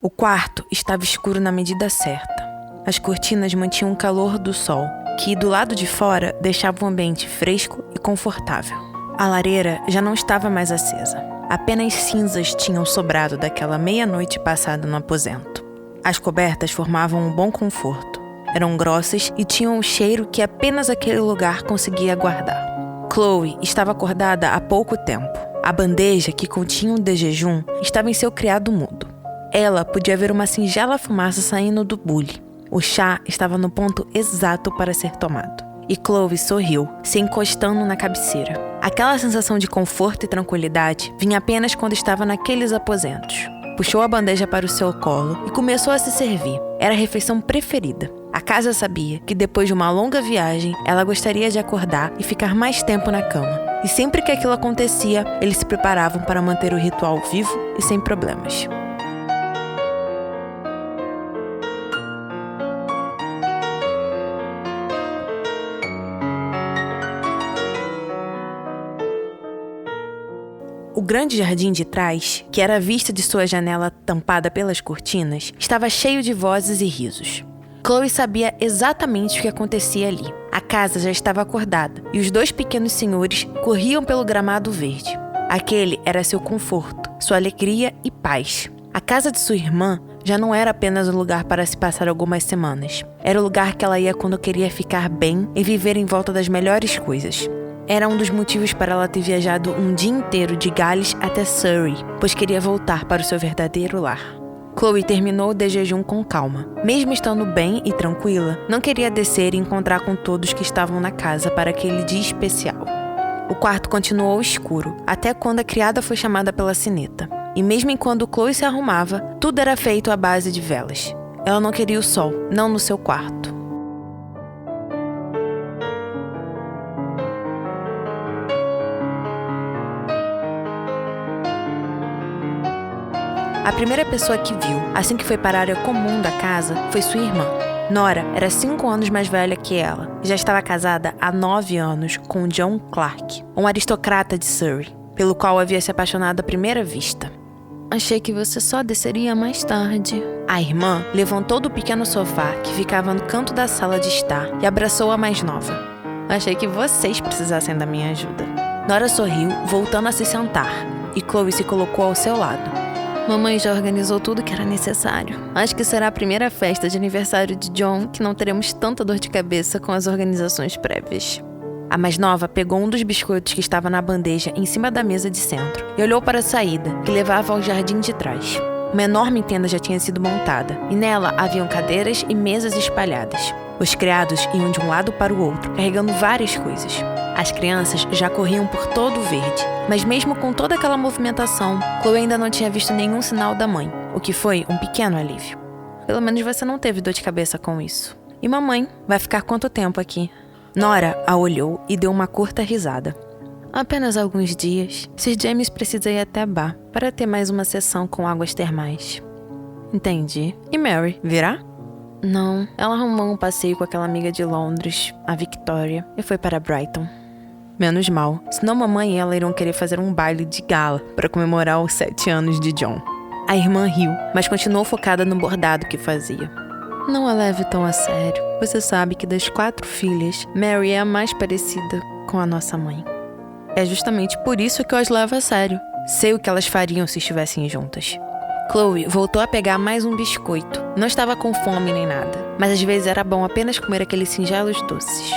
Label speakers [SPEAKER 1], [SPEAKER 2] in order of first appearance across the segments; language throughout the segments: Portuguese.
[SPEAKER 1] O quarto estava escuro na medida certa. As cortinas mantinham o calor do sol, que do lado de fora deixava o ambiente fresco e confortável. A lareira já não estava mais acesa. Apenas cinzas tinham sobrado daquela meia-noite passada no aposento. As cobertas formavam um bom conforto. Eram grossas e tinham um cheiro que apenas aquele lugar conseguia guardar. Chloe estava acordada há pouco tempo. A bandeja que continha o de jejum estava em seu criado mudo. Ela podia ver uma singela fumaça saindo do bule. O chá estava no ponto exato para ser tomado. E Chloe sorriu, se encostando na cabeceira. Aquela sensação de conforto e tranquilidade vinha apenas quando estava naqueles aposentos. Puxou a bandeja para o seu colo e começou a se servir. Era a refeição preferida. A casa sabia que depois de uma longa viagem, ela gostaria de acordar e ficar mais tempo na cama. E sempre que aquilo acontecia, eles se preparavam para manter o ritual vivo e sem problemas. O grande jardim de trás, que era a vista de sua janela tampada pelas cortinas, estava cheio de vozes e risos. Chloe sabia exatamente o que acontecia ali. A casa já estava acordada e os dois pequenos senhores corriam pelo gramado verde. Aquele era seu conforto, sua alegria e paz. A casa de sua irmã já não era apenas um lugar para se passar algumas semanas. Era o lugar que ela ia quando queria ficar bem e viver em volta das melhores coisas. Era um dos motivos para ela ter viajado um dia inteiro de Gales até Surrey, pois queria voltar para o seu verdadeiro lar. Chloe terminou o de jejum com calma. Mesmo estando bem e tranquila, não queria descer e encontrar com todos que estavam na casa para aquele dia especial. O quarto continuou escuro, até quando a criada foi chamada pela sineta. E mesmo enquanto Chloe se arrumava, tudo era feito à base de velas. Ela não queria o sol, não no seu quarto. A primeira pessoa que viu, assim que foi para a área comum da casa, foi sua irmã. Nora era 5 anos mais velha que ela e já estava casada há 9 anos com John Clark, um aristocrata de Surrey, pelo qual havia se apaixonado à primeira vista. Achei que você só desceria mais tarde. A irmã levantou do pequeno sofá que ficava no canto da sala de estar e abraçou a mais nova. Achei que vocês precisassem da minha ajuda. Nora sorriu, voltando a se sentar, e Chloe se colocou ao seu lado. Mamãe já organizou tudo que era necessário. Acho que será a primeira festa de aniversário de John que não teremos tanta dor de cabeça com as organizações prévias. A mais nova pegou um dos biscoitos que estava na bandeja em cima da mesa de centro e olhou para a saída, que levava ao jardim de trás. Uma enorme tenda já tinha sido montada e nela haviam cadeiras e mesas espalhadas. Os criados iam de um lado para o outro, carregando várias coisas. As crianças já corriam por todo o verde, mas mesmo com toda aquela movimentação, Chloe ainda não tinha visto nenhum sinal da mãe, o que foi um pequeno alívio. Pelo menos você não teve dor de cabeça com isso. E mamãe, vai ficar quanto tempo aqui? Nora a olhou e deu uma curta risada. Apenas alguns dias. Sir James precisa ir até Bath para ter mais uma sessão com águas termais. Entendi. E Mary, virá? Não, ela arrumou um passeio com aquela amiga de Londres, a Victoria, e foi para Brighton. Menos mal, senão mamãe e ela irão querer fazer um baile de gala para comemorar os 7 anos de John. A irmã riu, mas continuou focada no bordado que fazia. Não a leve tão a sério. Você sabe que das 4 filhas, Mary é a mais parecida com a nossa mãe. É justamente por isso que eu as levo a sério. Sei o que elas fariam se estivessem juntas. Chloe voltou a pegar mais um biscoito. Não estava com fome nem nada, mas às vezes era bom apenas comer aqueles singelos doces.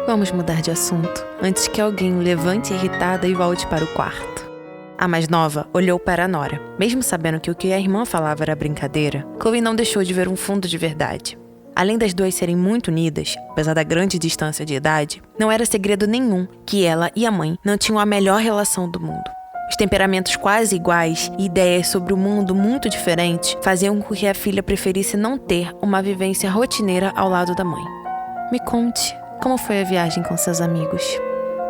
[SPEAKER 1] Vamos mudar de assunto, antes que alguém levante irritada e volte para o quarto. A mais nova olhou para Nora. Mesmo sabendo que o que a irmã falava era brincadeira, Chloe não deixou de ver um fundo de verdade. Além das duas serem muito unidas, apesar da grande distância de idade, não era segredo nenhum que ela e a mãe não tinham a melhor relação do mundo. Os temperamentos quase iguais e ideias sobre o mundo muito diferentes faziam com que a filha preferisse não ter uma vivência rotineira ao lado da mãe. Me conte, como foi a viagem com seus amigos?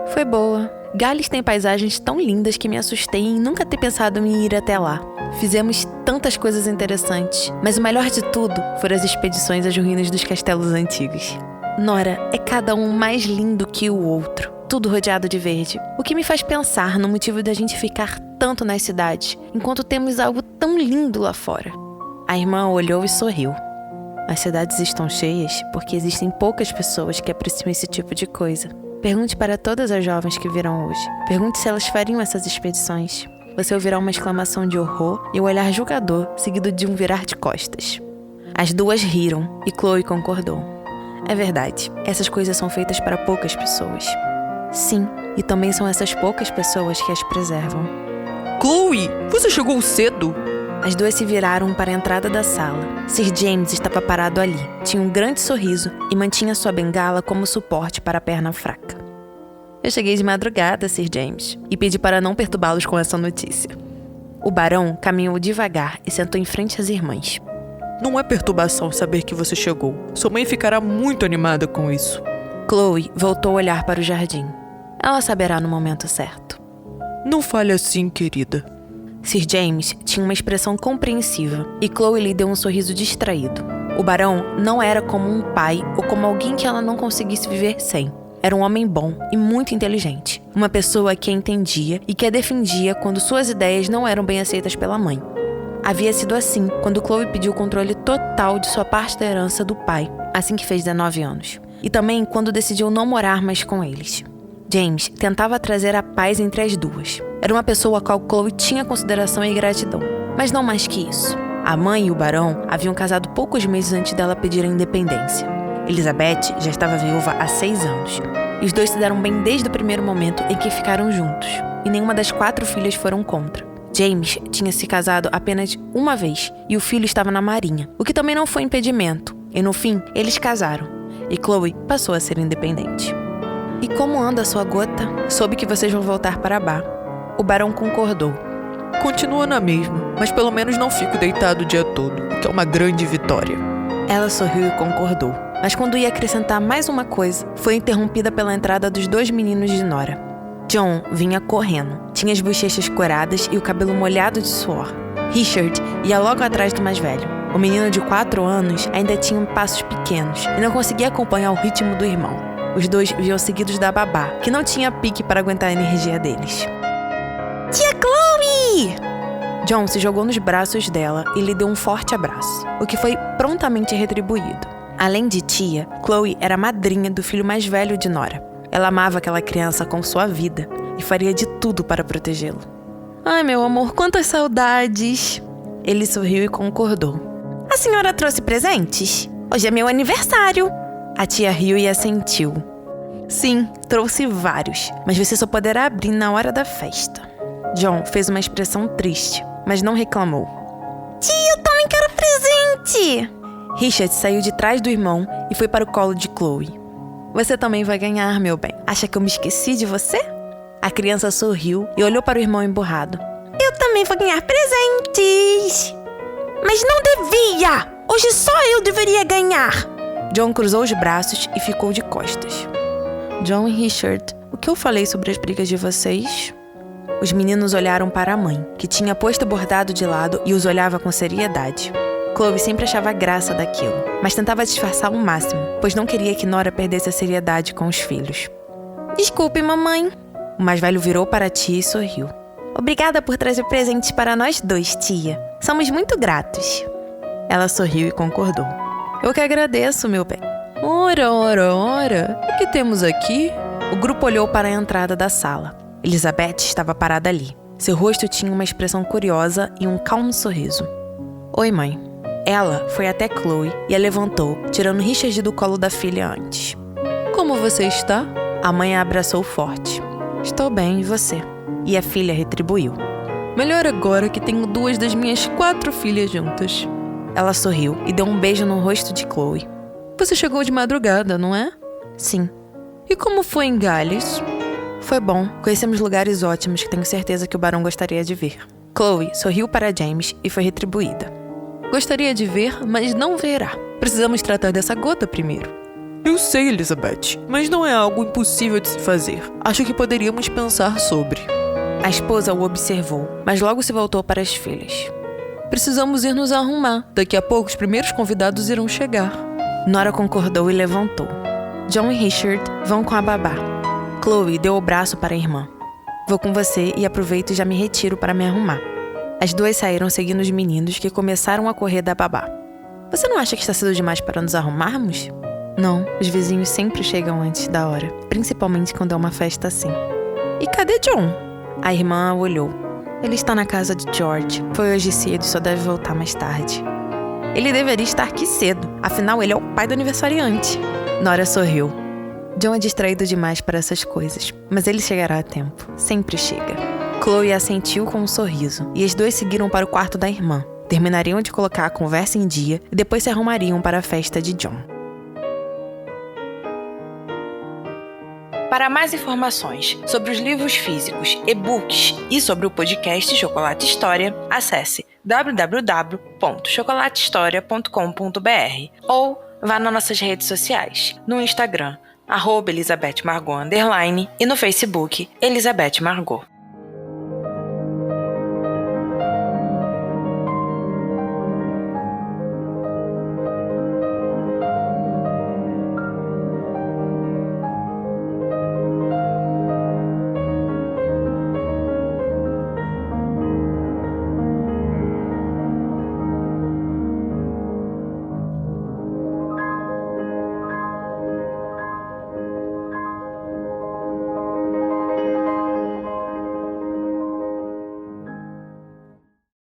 [SPEAKER 1] Foi boa. Gales tem paisagens tão lindas que me assustei em nunca ter pensado em ir até lá. Fizemos tantas coisas interessantes, mas o melhor de tudo foram as expedições às ruínas dos castelos antigos. Nora é cada um mais lindo que o outro, tudo rodeado de verde, o que me faz pensar no motivo da gente ficar tanto nas cidades, enquanto temos algo tão lindo lá fora. A irmã olhou e sorriu. As cidades estão cheias porque existem poucas pessoas que apreciam esse tipo de coisa. Pergunte para todas as jovens que viram hoje. Pergunte se elas fariam essas expedições. Você ouvirá uma exclamação de horror e um olhar julgador, seguido de um virar de costas. As duas riram e Chloe concordou. É verdade, essas coisas são feitas para poucas pessoas. Sim, e também são essas poucas pessoas que as preservam.
[SPEAKER 2] Chloe, você chegou cedo?
[SPEAKER 1] As duas se viraram para a entrada da sala. Sir James estava parado ali. Tinha um grande sorriso e mantinha sua bengala como suporte para a perna fraca. Eu cheguei de madrugada, Sir James, e pedi para não perturbá-los com essa notícia. O barão caminhou devagar e sentou em frente às irmãs.
[SPEAKER 2] Não é perturbação saber que você chegou. Sua mãe ficará muito animada com isso.
[SPEAKER 1] Chloe voltou a olhar para o jardim. Ela saberá no momento certo.
[SPEAKER 2] Não fale assim, querida.
[SPEAKER 1] Sir James tinha uma expressão compreensiva e Chloe lhe deu um sorriso distraído. O barão não era como um pai ou como alguém que ela não conseguisse viver sem. Era um homem bom e muito inteligente. Uma pessoa que a entendia e que a defendia quando suas ideias não eram bem aceitas pela mãe. Havia sido assim quando Chloe pediu o controle total de sua parte da herança do pai, assim que fez 19 anos. E também quando decidiu não morar mais com eles. James tentava trazer a paz entre as duas. Era uma pessoa a qual Chloe tinha consideração e gratidão, mas não mais que isso. A mãe e o barão haviam casado poucos meses antes dela pedir a independência. Elizabeth já estava viúva há 6 anos, e os dois se deram bem desde o primeiro momento em que ficaram juntos, e nenhuma das 4 filhas foram contra. James tinha se casado apenas uma vez, e o filho estava na marinha, o que também não foi impedimento, e no fim, eles casaram, e Chloe passou a ser independente. E como anda a sua gota? Soube que vocês vão voltar para Bar. O barão concordou.
[SPEAKER 2] Continua na mesma, mas pelo menos não fico deitado o dia todo, o que é uma grande vitória.
[SPEAKER 1] Ela sorriu e concordou. Mas quando ia acrescentar mais uma coisa, foi interrompida pela entrada dos 2 meninos de Nora. John vinha correndo. Tinha as bochechas coradas e o cabelo molhado de suor. Richard ia logo atrás do mais velho. O menino de 4 anos ainda tinha passos pequenos e não conseguia acompanhar o ritmo do irmão. Os dois vinham seguidos da babá, que não tinha pique para aguentar a energia deles. Tia Chloe! John se jogou nos braços dela e lhe deu um forte abraço, o que foi prontamente retribuído. Além de tia, Chloe era madrinha do filho mais velho de Nora. Ela amava aquela criança com sua vida e faria de tudo para protegê-lo. Ai, meu amor, quantas saudades! Ele sorriu e concordou. A senhora trouxe presentes? Hoje é meu aniversário! A tia riu e assentiu. Sim, trouxe vários, mas você só poderá abrir na hora da festa. John fez uma expressão triste, mas não reclamou. Tia, eu também quero presente! Richard saiu de trás do irmão e foi para o colo de Chloe. Você também vai ganhar, meu bem. Acha que eu me esqueci de você? A criança sorriu e olhou para o irmão emburrado. Eu também vou ganhar presentes! Mas não devia! Hoje só eu deveria ganhar! John cruzou os braços e ficou de costas. John e Richard, o que eu falei sobre as brigas de vocês? Os meninos olharam para a mãe, que tinha posto o bordado de lado e os olhava com seriedade. Chloe sempre achava graça daquilo, mas tentava disfarçar ao máximo, pois não queria que Nora perdesse a seriedade com os filhos. Desculpe, mamãe. O mais velho virou para a tia e sorriu. Obrigada por trazer presentes para nós dois, tia. Somos muito gratos. Ela sorriu e concordou. Eu que agradeço, meu bem.
[SPEAKER 2] Ora, ora, ora. O que temos aqui?
[SPEAKER 1] O grupo olhou para a entrada da sala. Elizabeth estava parada ali. Seu rosto tinha uma expressão curiosa e um calmo sorriso. Oi, mãe. Ela foi até Chloe e a levantou, tirando Richard do colo da filha antes.
[SPEAKER 2] Como você está?
[SPEAKER 1] A mãe a abraçou forte. Estou bem, e você? E a filha retribuiu.
[SPEAKER 2] Melhor agora que tenho 2 das minhas 4 filhas juntas.
[SPEAKER 1] Ela sorriu e deu um beijo no rosto de Chloe.
[SPEAKER 2] Você chegou de madrugada, não é?
[SPEAKER 1] Sim.
[SPEAKER 2] E como foi em Gales?
[SPEAKER 1] Foi bom. Conhecemos lugares ótimos que tenho certeza que o barão gostaria de ver. Chloe sorriu para James e foi retribuída.
[SPEAKER 2] Gostaria de ver, mas não verá. Precisamos tratar dessa gota primeiro. Eu sei, Elizabeth, mas não é algo impossível de se fazer. Acho que poderíamos pensar sobre.
[SPEAKER 1] A esposa o observou, mas logo se voltou para as filhas.
[SPEAKER 2] Precisamos ir nos arrumar. Daqui a pouco os primeiros convidados irão chegar.
[SPEAKER 1] Nora concordou e levantou. John e Richard vão com a babá. Chloe deu o braço para a irmã. Vou com você e aproveito e já me retiro para me arrumar. As duas saíram seguindo os meninos, que começaram a correr da babá. Você não acha que está cedo demais para nos arrumarmos? Não, os vizinhos sempre chegam antes da hora, principalmente quando é uma festa assim. E cadê John? A irmã olhou. Ele está na casa de George. Foi hoje cedo e só deve voltar mais tarde. Ele deveria estar aqui cedo, afinal ele é o pai do aniversariante. Nora sorriu. John é distraído demais para essas coisas, mas ele chegará a tempo. Sempre chega. Chloe assentiu com um sorriso, e as duas seguiram para o quarto da irmã. Terminariam de colocar a conversa em dia e depois se arrumariam para a festa de John. Para mais informações sobre os livros físicos, e-books e sobre o podcast Chocolate História, acesse www.chocolatehistoria.com.br ou vá nas nossas redes sociais, no Instagram, @ElisabethMargot_ e no Facebook, Elizabeth Margot.